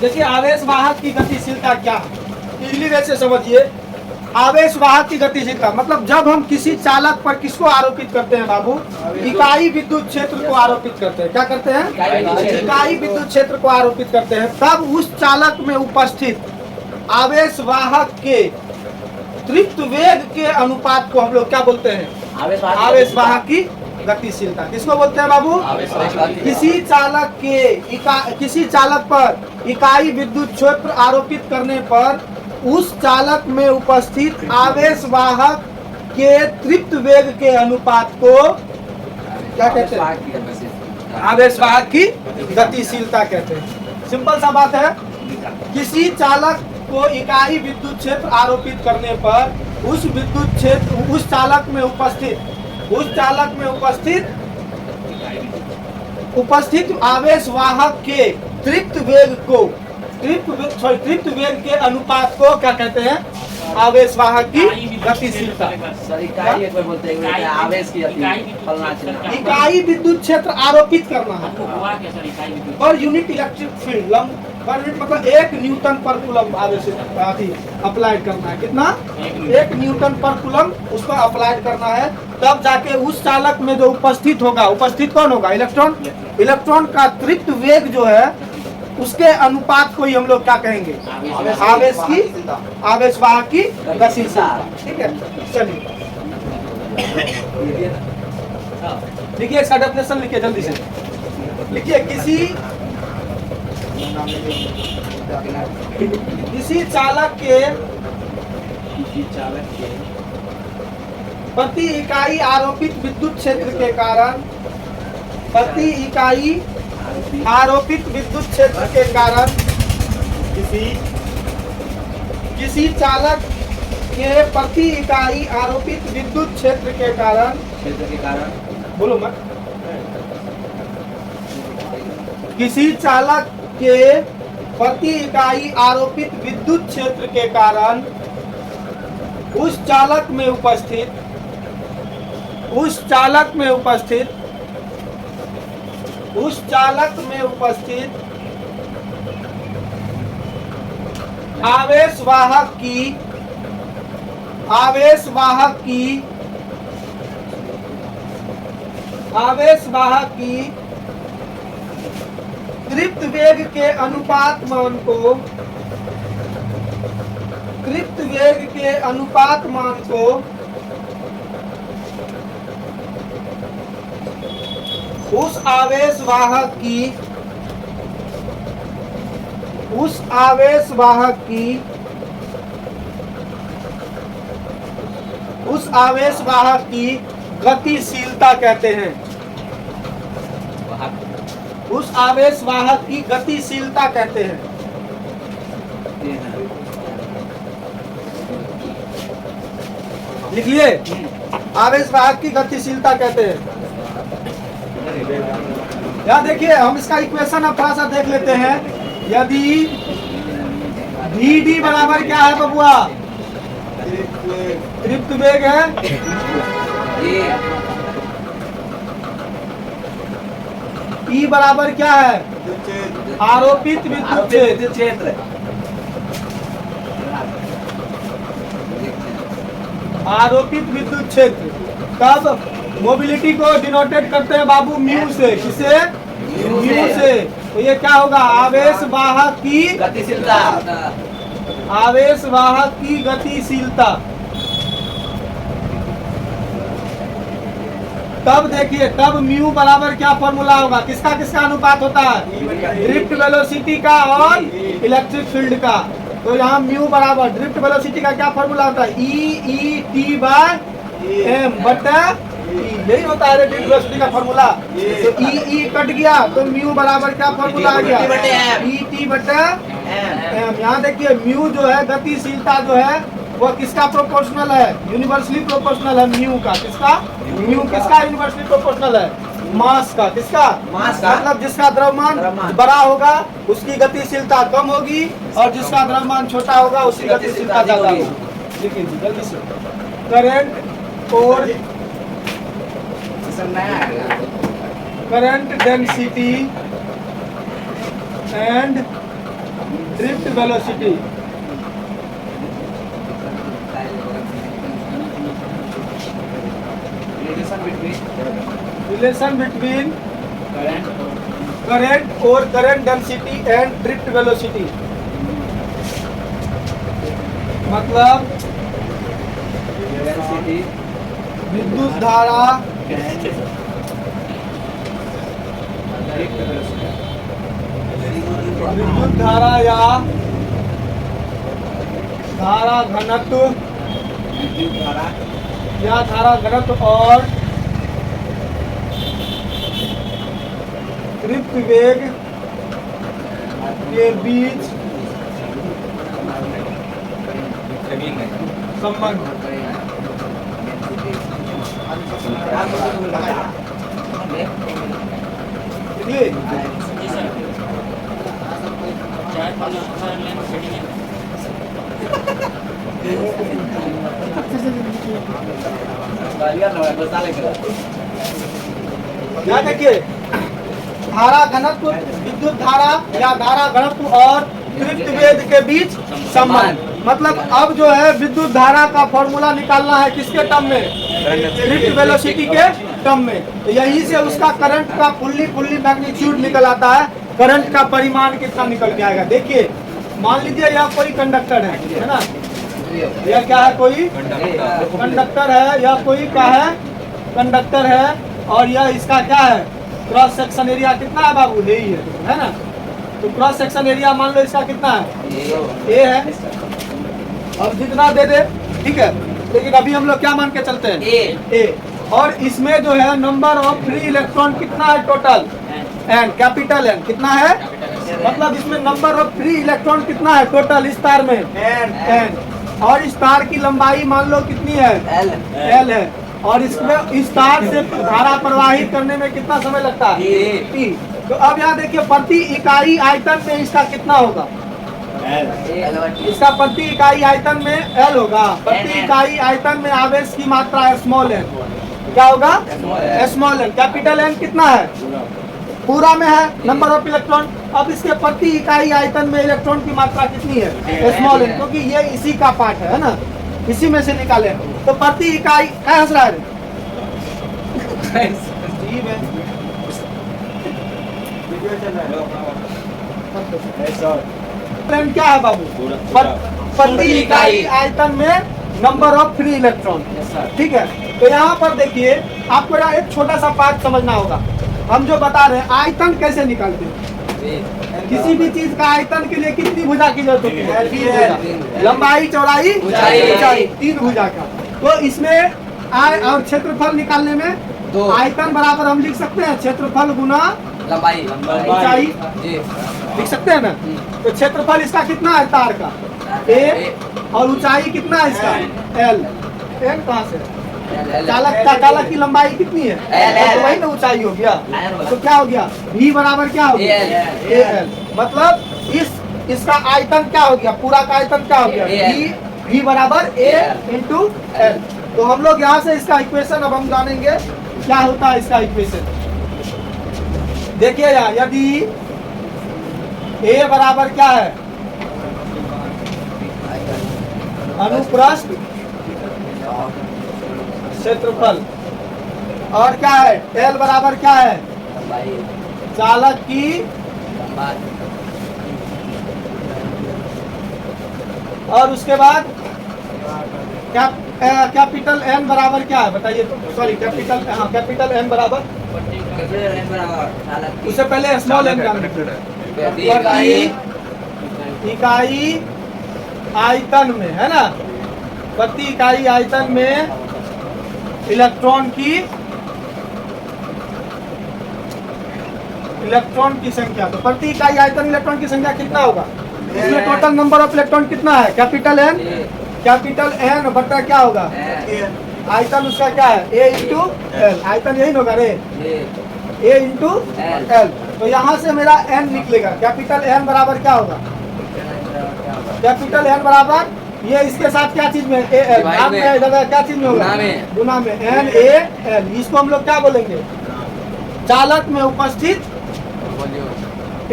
देखिए आवेश वाहक की गतिशीलता क्या है, इजली वे से समझिए। आवेश वाहक की गतिशीलता मतलब जब हम किसी चालक पर किसको आरोपित करते हैं बाबू, इकाई विद्युत क्षेत्र को आरोपित करते हैं। क्या करते हैं? इकाई विद्युत क्षेत्र को आरोपित करते हैं। तब उस चालक में उपस्थित आवेश वाहक के तृप्त वेग के अनुपात को हम लोग क्या बोलते हैं? आवेश वाहक की गतिशीलता। किसको बोलते हैं बाबू? किसी चालक पर इकाई विद्युत क्षेत्र आरोपित करने पर उस चालक में उपस्थित आवेश वाहक के तृप्त वेग के अनुपात को क्या कहते हैं? आवेश वाहक की गतिशीलता कहते हैं। सिंपल सा बात है। किसी चालक को इकाई विद्युत क्षेत्र आरोपित करने पर उस चालक में उपस्थित आवेश वाहक के तृप्त वेग के अनुपात को क्या कहते हैं? आवेश वाहक की गतिशीलता। इकाई विद्युत क्षेत्र आरोपित करना है पर यूनिट इलेक्ट्रिक फील्ड मतलब 1 न्यूटन पर कूलम आवेश अप्लाइड करना है। कितना? 1 न्यूटन पर कूलम उसको अप्लाइड करना है। तब जाके उस चालक में जो उपस्थित कौन होगा? इलेक्ट्रॉन का तृप्त वेग जो है उसके अनुपात को ही हम लोग क्या कहेंगे? आवेश वाहक की गतिशीलता। ठीक है, चलिए लिखिए इसका डेफिनेशन लिखिए, जल्दी से लिखिए। किसी चालक के प्रति इकाई आरोपित विद्युत क्षेत्र के कारण किसी चालक के प्रति इकाई आरोपित विद्युत क्षेत्र के कारण बोलो मत। किसी चालक के प्रति इकाई आरोपित विद्युत क्षेत्र के कारण उस चालक में उपस्थित आवेश वाहक की तृप्त वेग के अनुपात मान को उस आवेश वाहक की गतिशीलता कहते हैं। उस आवेश वाहक की गतिशीलता कहते हैं। लिखिए, आवेश वाहक की गतिशीलता कहते हैं। यहाँ देखिए, हम इसका इक्वेशन अब थोड़ा सा देख लेते हैं। यदि Vd बराबर क्या है बबुआ? तृप्त वेग है। E बराबर क्या है? आरोपित विद्युत क्षेत्र। आरोपित विद्युत क्षेत्र। तब मोबिलिटी को डिनोटेट करते हैं बाबू म्यू से। किसे? म्यू से। तो ये क्या होगा? आवेश वाहक की गतिशीलता। तब देखिए, तब म्यू बराबर क्या फॉर्मूला होगा? किसका अनुपात होता है? ड्रिफ्ट वेलोसिटी का और इलेक्ट्रिक फील्ड का। तो यहाँ म्यू बराबर ड्रिफ्ट वेलोसिटी का क्या फॉर्मूला होता है? E/T/m बटा यही होता है ड्रिफ्ट वेलोसिटी का फॉर्मूला। तो E कट गया तो म्यू बराबर क्या फॉर्मूला आ गया? E/T/m। यहाँ देखिए, म्यू जो है गतिशीलता जो है वो किसका प्रोपोर्शनल है? यूनिवर्सली प्रोपोर्शनल है म्यू का। किसका यूनिवर्सली प्रोपोर्शनल है? मास का। किसका? मास का। मतलब जिसका द्रव्यमान बड़ा होगा उसकी गतिशीलता कम होगी और जिसका द्रव्यमान छोटा होगा उसकी गतिशीलता ज्यादा होगी। लिखिए जल्दी से। करंट और current density and drift velocity. Relation between current और current density and drift velocity, मतलब विद्युत धारा या धारा घनत्व और ड्रिफ्ट वेग के बीच संबंध। यहाँ देखिए, धारा घनत्व, विद्युत धारा या धारा घनत्व और ड्रिफ्ट वेग के बीच संबंध। मतलब अब जो है विद्युत धारा का फॉर्मूला निकालना है किसके टर्म में, ड्रिफ्ट वेलोसिटी के टर्म में। तो यहीं से उसका करंट का फुल्ली मैग्नीट्यूड निकल आता है, करंट का परिमाण कितना निकल के आएगा। देखिए मान लीजिए यह कोई कंडक्टर है ना, यह क्या है, कोई कंडक्टर है, यह कोई क्या है, कंडक्टर है, और यह इसका क्या है, क्रॉस सेक्शन एरिया कितना है बाबू, यही है ना। तो क्रॉस सेक्शन एरिया मान लो इसका कितना है, ए है, और जितना दे दे, ठीक है। लेकिन अभी हम लोग क्या मान के चलते हैं, ए। और इसमें जो है नंबर ऑफ फ्री इलेक्ट्रॉन कितना है टोटल, एन, कैपिटल एन कितना है, मतलब इसमें नंबर ऑफ फ्री इलेक्ट्रॉन कितना है टोटल इस तार में, एन। और इस तार की लंबाई मान लो कितनी है, एल है। और इसमें इस तार से धारा प्रवाहित करने में कितना समय लगता है, टी। तो अब यहाँ देखिए प्रति इकाई आयतन में इसका कितना होगा, इसका प्रति इकाई आयतन में एल होगा। प्रति इकाई आयतन में आवेश की मात्रा स्मॉल एन, क्या होगा, स्मॉल एन। कैपिटल एन कितना है, पूरा में है नंबर ऑफ इलेक्ट्रॉन। अब इसके प्रति इकाई आयतन में इलेक्ट्रॉन की मात्रा कितनी है, स्मॉल एन, क्योंकि ये इसी का पार्ट है ना, इसी में से निकाले। तो प्रति इकाई क्या हंस रहा है, क्या है बाबू, प्रति इकाई आयतन में नंबर ऑफ फ्री इलेक्ट्रॉन, ठीक है। तो यहाँ पर देखिए आपको एक छोटा सा पार्ट समझना होगा। हम जो बता रहे हैं आयतन कैसे निकालते हैं, किसी भी चीज का आयतन के लिए कितनी भुजा की जरूरत होती है, 3 भुजा, लंबाई चौड़ाई ऊंचाई, 3 भुजा का। तो इसमें आय और क्षेत्रफल निकालने में आयतन बराबर हम लिख सकते हैं क्षेत्रफल गुना लंबाई ऊंचाई, लिख सकते हैं ना। तो क्षेत्रफल इसका कितना है तार का, ए, और ऊंचाई कितना है इसका, एल। एल कहाँ से, चालक की लंबाई कितनी है, तो वही ना ऊंचाई हो गया। तो क्या हो गया, V बराबर क्या हो गया, एल। मतलब इसका आयतन क्या हो गया, पूरा का आयतन क्या हो गया, V बराबर A इंटू एल। तो हम लोग यहाँ से इसका इक्वेशन अब हम जानेंगे क्या होता है इसका इक्वेशन। देखिए यार, यदि A बराबर क्या है, अनुप्रस्थ क्षेत्रफल, और क्या है, L बराबर क्या है, चालक की, और उसके बाद कैपिटल N बराबर क्या है बताइए, तो सॉरी कैपिटल N बराबर, उससे पहले स्मॉल n प्रति इकाई आयतन में, है ना, प्रति इकाई आयतन में इलेक्ट्रॉन की संख्या। तो प्रति इकाई आयतन इलेक्ट्रॉन की संख्या कितना होगा, इसमें टोटल नंबर ऑफ इलेक्ट्रॉन कितना है, कैपिटल एन बटा क्या होगा, आयतन उसका क्या है, ए इंटू एल। आयतन यही होगा रे, ए इंटू एल। तो यहाँ से मेरा एन निकलेगा, कैपिटल एन बराबर क्या होगा, कैपिटल एन बराबर ये इसके साथ क्या चीज में, ए एल, क्या चीज में होगा, गुना में, एन ए एल। इसको हम लोग क्या बोलेंगे, चालक में उपस्थित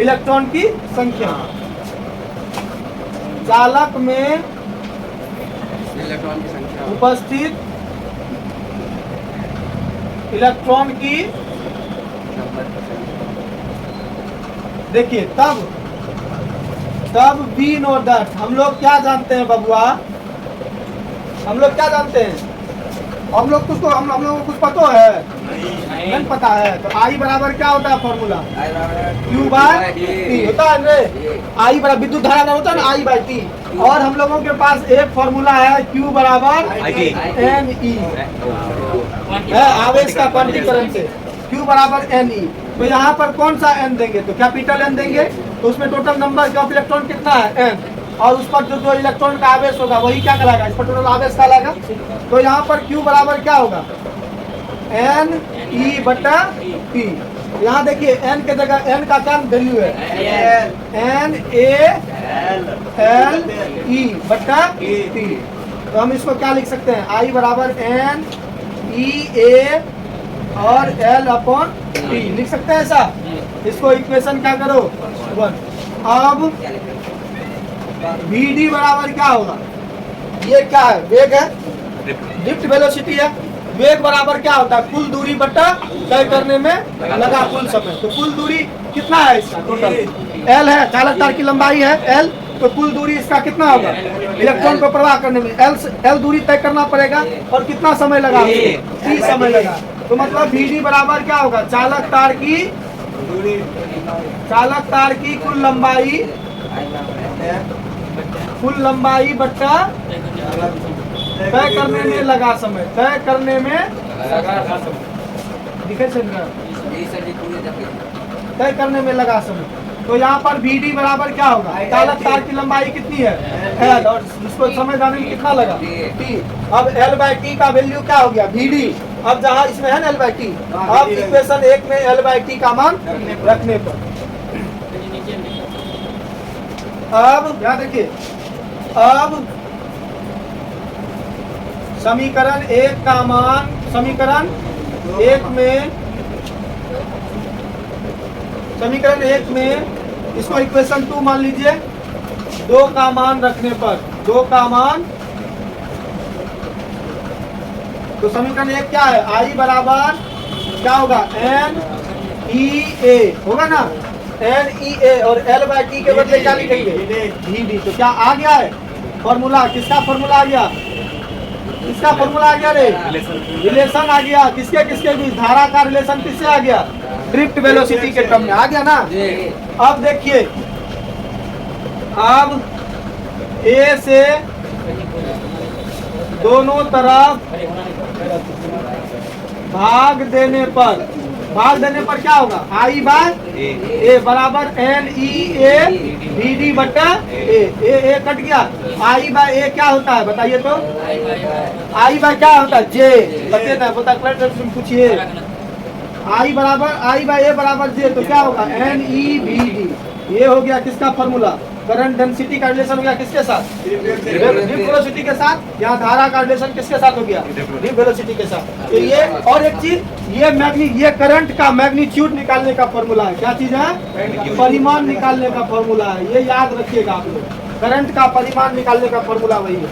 इलेक्ट्रॉन की संख्या। चालक में इलेक्ट्रॉन की संख्या उपस्थित इलेक्ट्रॉन की, देखिए तब वी नो दैट हम लोग क्या जानते हैं बबुआ, हम लोग क्या जानते हैं, हम लोग को कुछ पता है नहीं पता है। तो आई बराबर क्या होता है फॉर्मूला, क्यू बाय टी होता है रे। आई बराबर विद्युत धारा बराबर होता है ना आई बाय टी। और हम लोगों के पास एक फॉर्मूला है क्यू बराबर एन ई है, आवेश का क्वांटीकरण से क्यू बराबर एन ई। तो यहाँ पर कौन सा एन देंगे, तो कैपिटल एन देंगे। तो उसमें टोटल नंबर ऑफ इलेक्ट्रॉन कितना है एन, और उस पर जो इलेक्ट्रॉन का आवेश होगा वही क्या कहलाएगा, इस पर टोटल आवेश कहलाएगा। तो यहाँ पर क्यू बराबर क्या होगा एन ई बटा टी। यहाँ देखिए एन के जगह एन का क्या वैल्यू है, एन ए एल ई बटा टी। तो हम इसको क्या लिख सकते हैं, आई बराबर एन ई ए और एल अपॉन टी लिख सकते हैं ऐसा। इसको इक्वेशन क्या करो 1। अब वी डी बराबर क्या होगा, ये क्या है वेग है, ड्रिफ्ट वेलोसिटी है। वेग बराबर क्या होता है कुल दूरी बटा तय करने में लगा कुल समय। तो कुल दूरी कितना है इसका टोटल, एल है, चालक तार की लंबाई है एल। तो कुल दूरी इसका कितना होगा इलेक्ट्रॉन को प्रवाह करने में एल दूरी तय करना पड़ेगा। और कितना समय लगा, टी समय लगा। तो मतलब वी डी बराबर क्या होगा, चालक तार की कुल लंबाई बट्टा तय करने में लगा समय, तय करने में दिखे तय करने में लगा समय। तो यहाँ पर वी डी बराबर क्या होगा, चालक तार की लंबाई कितनी है एल, और इसको समय जाने में कितना लगा टी। अब एल बाई टी का वैल्यू क्या हो गया वी डी। अब जहाँ इसमें है ना एल बाई टी, अब इक्वेशन 1 में एल बाई टी का मान रखने पर अब क्या देखिए, अब समीकरण 1 का मान, समीकरण 1 में इसको इक्वेशन 2 मान लीजिए। 2 का मान रखने पर, 2 का मान, तो समीकरण 1 क्या है, आई बराबर क्या होगा एन ई ए होगा ना, एन ई ए और एल बाई टी के बदले क्या लिखेंगे वी डी। तो क्या आ गया है फॉर्मूला, किसका फॉर्मूला आ गया, किसका फॉर्मूला आ गया रे, रिलेशन आ गया। किसके किसके बीच, धारा का रिलेशन किससे आ गया, ड्रिफ्ट वेलोसिटी के टर्म में आ गया ना। अब देखिए, अब ए से दोनों तरफ भाग देने पर क्या होगा, आई बाय ए बराबर n e A v d बटा ए कट गया। आई बाय ए क्या होता है बताइए तो, आई बाय क्या होता है जे, बता पूछिए। आई बाय ए बराबर जे, तो क्या होगा एन ई वी डी। ये हो गया किसका फॉर्मूला, करंट डेंसिटी का रिलेशन हो गया किसके साथ, ड्रिफ्ट वेलोसिटी के साथ। यहाँ धारा का रिलेशन किसके साथ हो गया, ड्रिफ्ट वेलोसिटी के साथ। तो ये और एक चीज, ये करंट का मैग्नीट्यूड निकालने का फॉर्मूला है। क्या चीज है, परिमाण निकालने का फॉर्मूला है। ये याद रखिएगा आप लोग, करंट का परिमाण निकालने का फॉर्मूला वही है।